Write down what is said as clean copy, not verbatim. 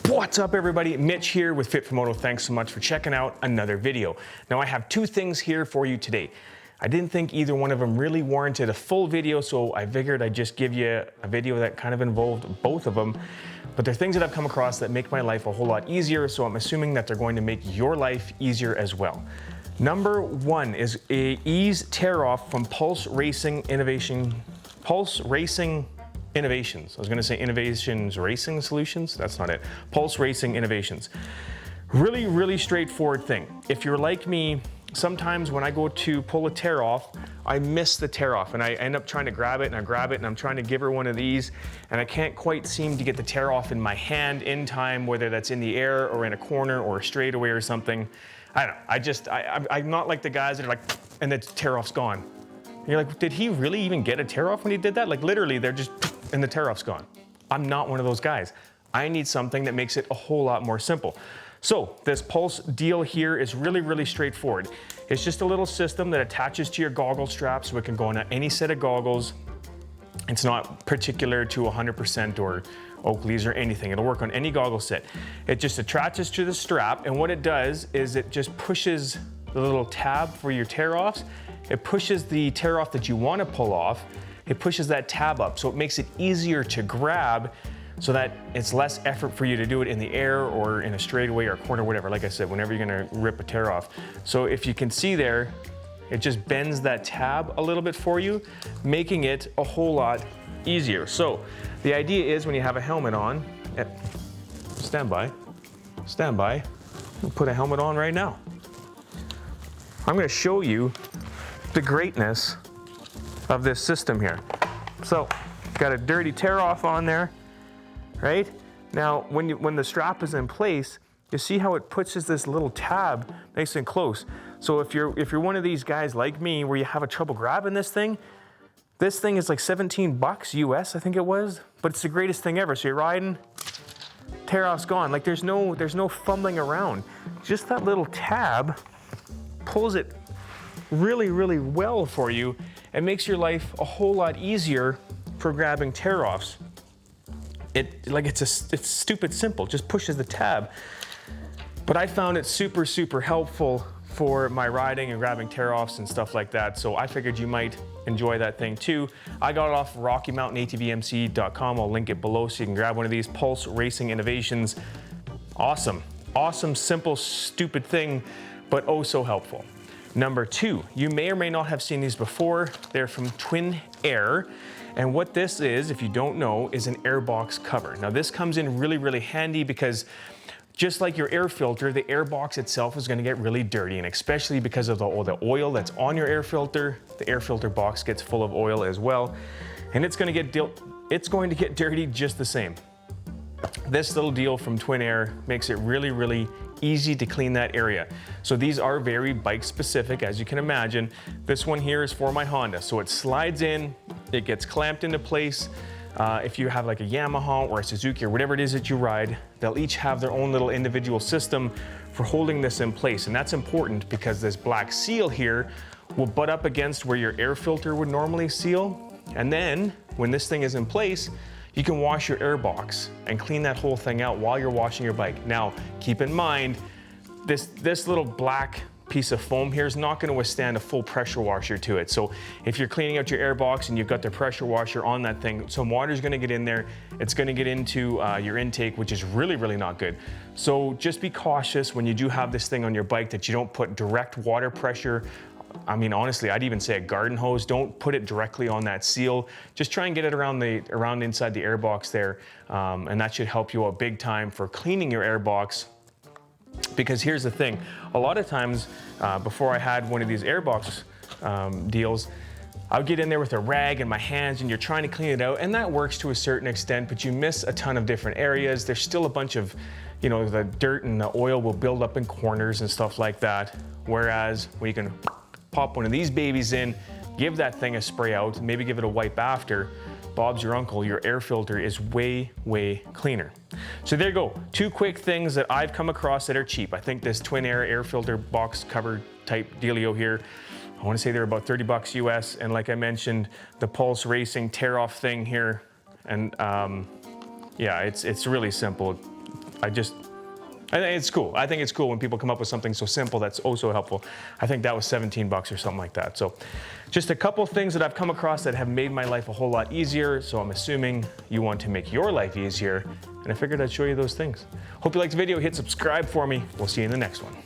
What's up everybody, Mitch here with Fit for Moto. Thanks so much for checking out another video. Now I have two things here for you today. I didn't think either one of them really warranted a full video, so I figured I'd just give you a video that kind of involved both of them. But they're things that I've come across that make my life a whole lot easier, so I'm assuming that they're going to make your life easier as well. Number one is a ease tear off from Pulse Racing Innovations. I was going to say Innovations Racing Solutions. That's not it. Pulse Racing Innovations. Really straightforward thing. If you're like me, sometimes when I go to pull a tear off, I miss the tear off and I end up trying to grab it and I grab it and I'm trying to give her one of these and I can't quite seem to get the tear off in my hand in time, whether that's in the air or in a corner or a straightaway or something. I don't know. I'm not like the guys that are like, and the tear off's gone. And you're like, did he really even get a tear off when he did that? Like literally they're just, and the tear off's gone. I'm not one of those guys. I need something that makes it a whole lot more simple. So this Pulse deal here is really straightforward. It's just a little system that attaches to your goggle strap so it can go on any set of goggles. It's not particular to 100% or Oakley's or anything. It'll work on any goggle set. It just attaches to the strap, and what it does is it just pushes the little tab for your tear offs. It pushes the tear off that you want to pull off. It pushes that tab up, so it makes it easier to grab so that it's less effort for you to do it in the air or in a straightaway or corner, whatever. Like I said, whenever you're gonna rip a tear off. So if you can see there, it just bends that tab a little bit for you, making it a whole lot easier. So the idea is when you have a helmet on, stand by, we'll put a helmet on right now. I'm gonna show you the greatness of this system here. So got a dirty tear off on there. Right? Now, when the strap is in place, you see how it puts this little tab nice and close. So if you're one of these guys like me where you have a trouble grabbing this thing is like 17 bucks US, I think it was, but it's the greatest thing ever. So you're riding, tear off's gone. Like there's no fumbling around. Just that little tab pulls it really well for you and makes your life a whole lot easier for grabbing tear offs. It's stupid simple, just pushes the tab. But I found it super helpful for my riding and grabbing tear offs and stuff like that. So I figured you might enjoy that thing too. I got it off RockyMountainATVMC.com. I'll link it below so you can grab one of these. Pulse Racing Innovations. Awesome, simple, stupid thing, but oh so helpful. Number two, you may or may not have seen these before. They're from Twin Air. And what this is, if you don't know, is an airbox cover. Now this comes in really handy because just like your air filter, the airbox itself is gonna get really dirty, and especially because of all the oil that's on your air filter, the air filter box gets full of oil as well, and it's going to get dirty just the same. This little deal from Twin Air makes it really easy to clean that area. So these are very bike specific, as you can imagine. This one here is for my Honda. So it slides in, it gets clamped into place. If you have like a Yamaha or a Suzuki or whatever it is that you ride, they'll each have their own little individual system for holding this in place. And that's important because this black seal here will butt up against where your air filter would normally seal. And then when this thing is in place, you can wash your air box and clean that whole thing out while you're washing your bike. Now, keep in mind, this little black piece of foam here is not gonna withstand a full pressure washer to it. So if you're cleaning out your air box and you've got the pressure washer on that thing, some water's gonna get in there, it's gonna get into your intake, which is really not good. So just be cautious when you do have this thing on your bike that you don't put direct water pressure. I mean, honestly, I'd even say a garden hose. Don't put it directly on that seal. Just try and get it around inside the airbox there, and that should help you out big time for cleaning your airbox. Because here's the thing, a lot of times before I had one of these airbox deals, I would get in there with a rag in my hands and you're trying to clean it out, and that works to a certain extent, but you miss a ton of different areas. There's still a bunch of, the dirt and the oil will build up in corners and stuff like that. Whereas when you can pop one of these babies in, give that thing a spray out, maybe give it a wipe after, Bob's your uncle, your air filter is way cleaner. So there you go, two quick things that I've come across that are cheap. I think this Twin Air filter box cover type dealio here, I want to say they're about 30 bucks US, and like I mentioned, the Pulse Racing tear off thing here, and yeah, it's really simple. I think it's cool. I think it's cool when people come up with something so simple that's oh so helpful. I think that was 17 bucks or something like that. So just a couple things that I've come across that have made my life a whole lot easier. So I'm assuming you want to make your life easier. And I figured I'd show you those things. Hope you liked the video. Hit subscribe for me. We'll see you in the next one.